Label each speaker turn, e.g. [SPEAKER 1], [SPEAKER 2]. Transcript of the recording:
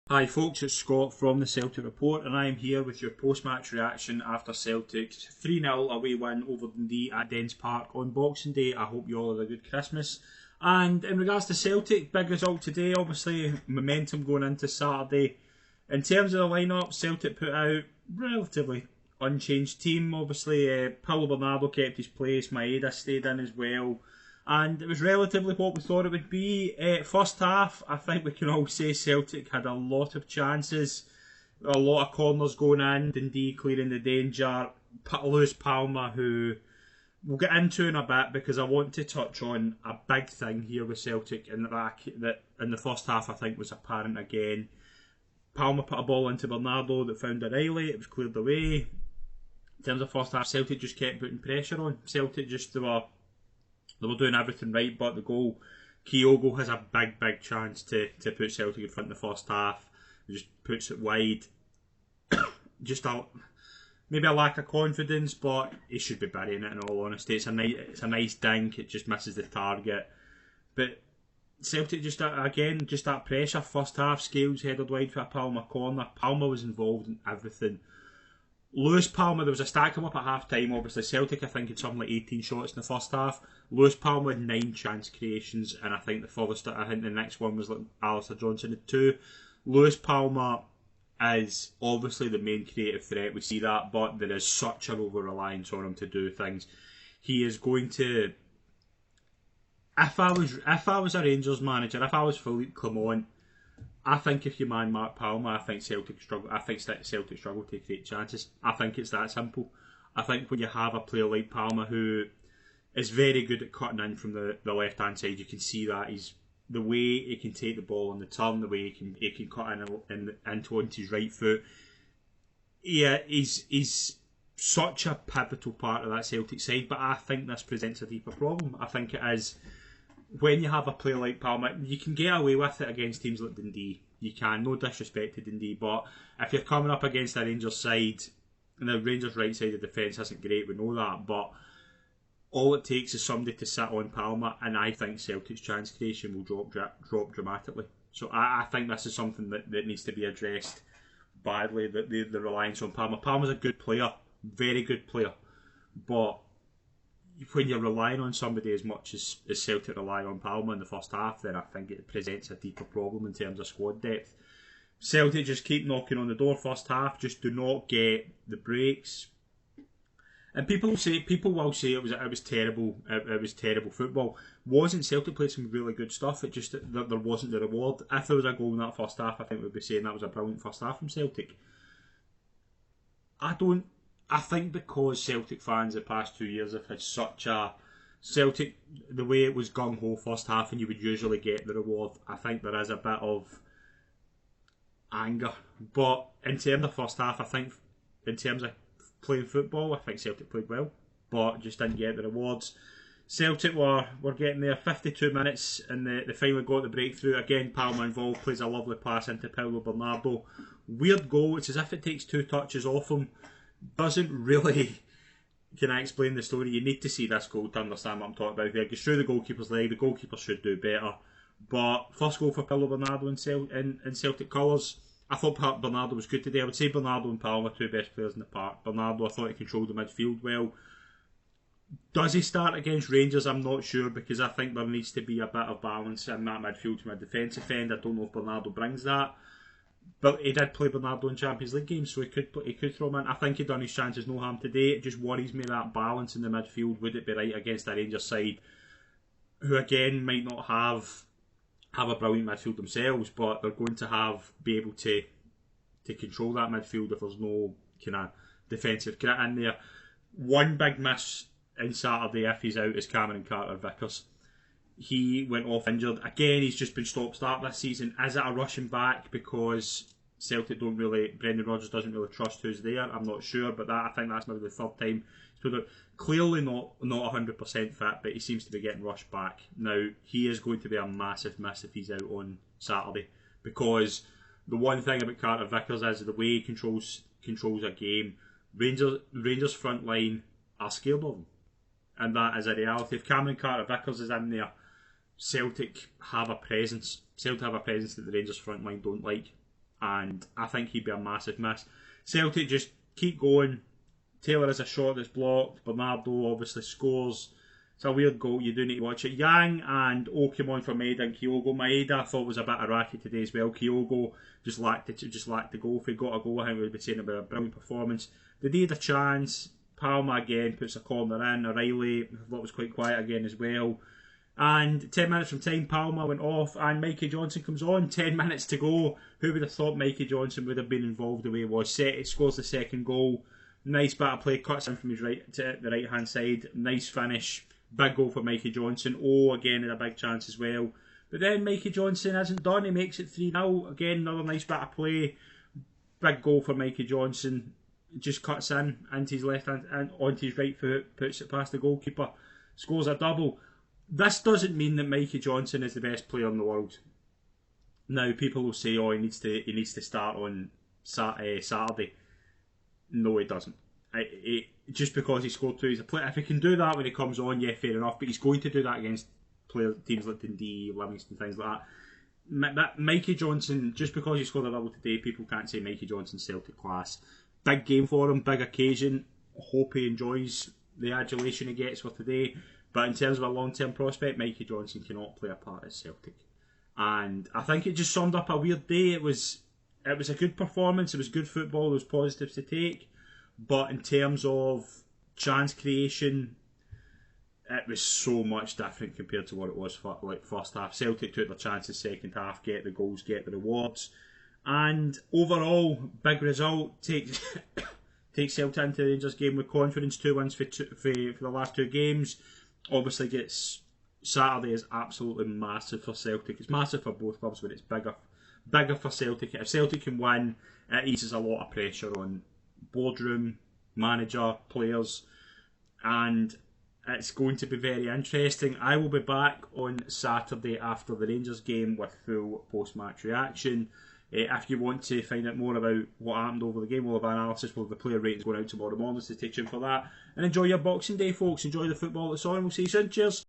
[SPEAKER 1] Hi folks, it's Scott from the Celtic Report and I am here with your post-match reaction after Celtic's 3-0 away win over Dundee at Dens Park on Boxing Day. I hope you all had a good Christmas. And in regards to Celtic, big result today, obviously momentum going into Saturday. In terms of the lineup, Celtic put out relatively unchanged team. Obviously, Paulo Bernardo kept his place, Maeda stayed in as well. And it was relatively what we thought it would be. First half, I think we can all say Celtic had a lot of chances. A lot of corners going in, Dundee clearing the danger. Lewis Palmer, who we'll get into in a bit because I want to touch on a big thing here with Celtic in the back that in the first half I think was apparent again. Palmer put a ball into Bernardo that found O'Reilly, it was cleared away. In terms of first half, Celtic just kept putting pressure on. Celtic just, they were doing everything right, but the goal, Kyogo has a big chance to put Celtic in front in the first half. He just puts it wide. Just maybe a lack of confidence, but he should be burying it in all honesty. It's a nice dink, it just misses the target. But Celtic just that pressure, first half, Scales headed wide for a Palmer corner. Palmer was involved in everything. Lewis Palmer, there was a stat come up at half time. Obviously, Celtic, I think, had something like 18 shots in the first half. Lewis Palmer had 9 chance creations, and I think the furthest, I think the next one was like Alistair Johnson had 2. Lewis Palmer is obviously the main creative threat, we see that, but there is such an over reliance on him to do things. He is going to. If I was a Rangers manager, if I was Philippe Clement, I think if you man Mark Palmer, I think Celtic struggle to create chances. I think it's that simple. I think when you have a player like Palmer who is very good at cutting in from the left hand side, you can see that he's the way he can take the ball on the turn, the way he can cut in onto his right foot. Yeah, he's such a pivotal part of that Celtic side, but I think this presents a deeper problem. I think it is. When you have a player like Palmer, you can get away with it against teams like Dundee. You can, no disrespect to Dundee, but if you're coming up against a Rangers side, and the Rangers' right side of defence isn't great, we know that, but all it takes is somebody to sit on Palmer, and I think Celtic's chance creation will drop dramatically. So I think this is something that needs to be addressed badly, the reliance on Palmer. Palmer's a good player, very good player, but when you're relying on somebody as much as Celtic rely on Palmer in the first half, then I think it presents a deeper problem in terms of squad depth. Celtic just keep knocking on the door first half, just do not get the breaks. And people will say it was terrible. It was terrible football. Wasn't. Celtic played some really good stuff. It just there wasn't the reward. If there was a goal in that first half, I think we'd be saying that was a brilliant first half from Celtic. I think because Celtic fans the past 2 years have had such a Celtic, the way it was gung ho first half, and you would usually get the reward. I think there is a bit of anger, but in terms of first half, I think in terms of playing football, I think Celtic played well, but just didn't get the rewards. Celtic were getting there 52 minutes and they finally got the breakthrough. Again, Palmer involved, plays a lovely pass into Paulo Bernardo. Weird goal, it's as if it takes 2 touches off him. Doesn't really, can I explain the story? You need to see this goal to understand what I'm talking about. It goes through the goalkeeper's leg, the goalkeeper should do better. But first goal for Paulo Bernardo in Celtic colours. I thought Bernardo was good today. I would say Bernardo and Palmer, 2 best players in the park. Bernardo, I thought he controlled the midfield well. Does he start against Rangers? I'm not sure, because I think there needs to be a bit of balance in that midfield from a defensive end. I don't know if Bernardo brings that. But he did play Bernardo in Champions League games, so he could throw him in. I think he'd done his chances no harm today. It just worries me that balance in the midfield. Would it be right against a Rangers side, who again might not have a brilliant midfield themselves, but they're going to be able to control that midfield if there's no kind of defensive grit in there. One big miss in Saturday, if he's out, is Cameron Carter-Vickers. He went off injured. Again, he's just been stop-start this season. Is it a rushing back because Celtic Brendan Rodgers doesn't really trust who's there? I'm not sure, but I think that's maybe the 3rd time. Clearly not 100% fit, but he seems to be getting rushed back. Now, he is going to be a massive miss if he's out on Saturday, because the one thing about Carter-Vickers is the way he controls a game. Rangers front line are scared of him, and that is a reality. If Cameron Carter-Vickers is in there, Celtic have a presence. Celtic have a presence that the Rangers front line don't like. and I think he'd be a massive miss. Celtic just keep going. Taylor has a shot that's blocked. Bernardo obviously scores. It's a weird goal. You do need to watch it. Yang and O came on for Maeda and Kyogo. Maeda I thought was a bit erratic today as well. Kyogo just lacked the goal. If he got a goal, I think we would be saying about a brilliant performance. They need a chance. Palma again puts a corner in. O'Reilly I thought was quite quiet again as well. And 10 minutes from time, Palma went off and Mikey Johnston comes on. 10 minutes to go. Who would have thought Mikey Johnston would have been involved the way he was? He scores the second goal. Nice bit of play, cuts in from his right to the right hand side. Nice finish. Big goal for Mikey Johnston. Oh, again had a big chance as well. But then Mikey Johnston isn't done. He makes it 3-0. Again, another nice bit of play. Big goal for Mikey Johnston. Just cuts in into his left hand and onto his right foot, puts it past the goalkeeper, scores a double. This doesn't mean that Mikey Johnston is the best player in the world. Now people will say, "Oh, he needs to start on Saturday." No, he doesn't. Just because he scored two, he's a player. If he can do that when he comes on, yeah, fair enough. But he's going to do that against teams like Dundee, Livingston, things like that. Mikey Johnston, just because he scored a double today, people can't say Mikey Johnston's Celtic class. Big game for him, big occasion. Hope he enjoys the adulation he gets for today. But in terms of a long-term prospect, Mikey Johnston cannot play a part at Celtic. And I think it just summed up a weird day. It was a good performance. It was good football. There was positives to take. But in terms of chance creation, it was so much different compared to what it was for first half. Celtic took their chances second half, get the goals, get the rewards. And overall, big result. Takes Celtic into the Rangers game with confidence. 2 wins for the last 2 games. Obviously, Saturday is absolutely massive for Celtic. It's massive for both clubs, but it's bigger for Celtic. If Celtic can win, it eases a lot of pressure on boardroom, manager, players, and it's going to be very interesting. I will be back on Saturday after the Rangers game with full post-match reaction. If you want to find out more about what happened over the game, we'll have analysis, we'll have the player ratings going out tomorrow morning, so stay tuned for that. And enjoy your Boxing Day, folks. Enjoy the football that's on. We'll see you soon. Cheers.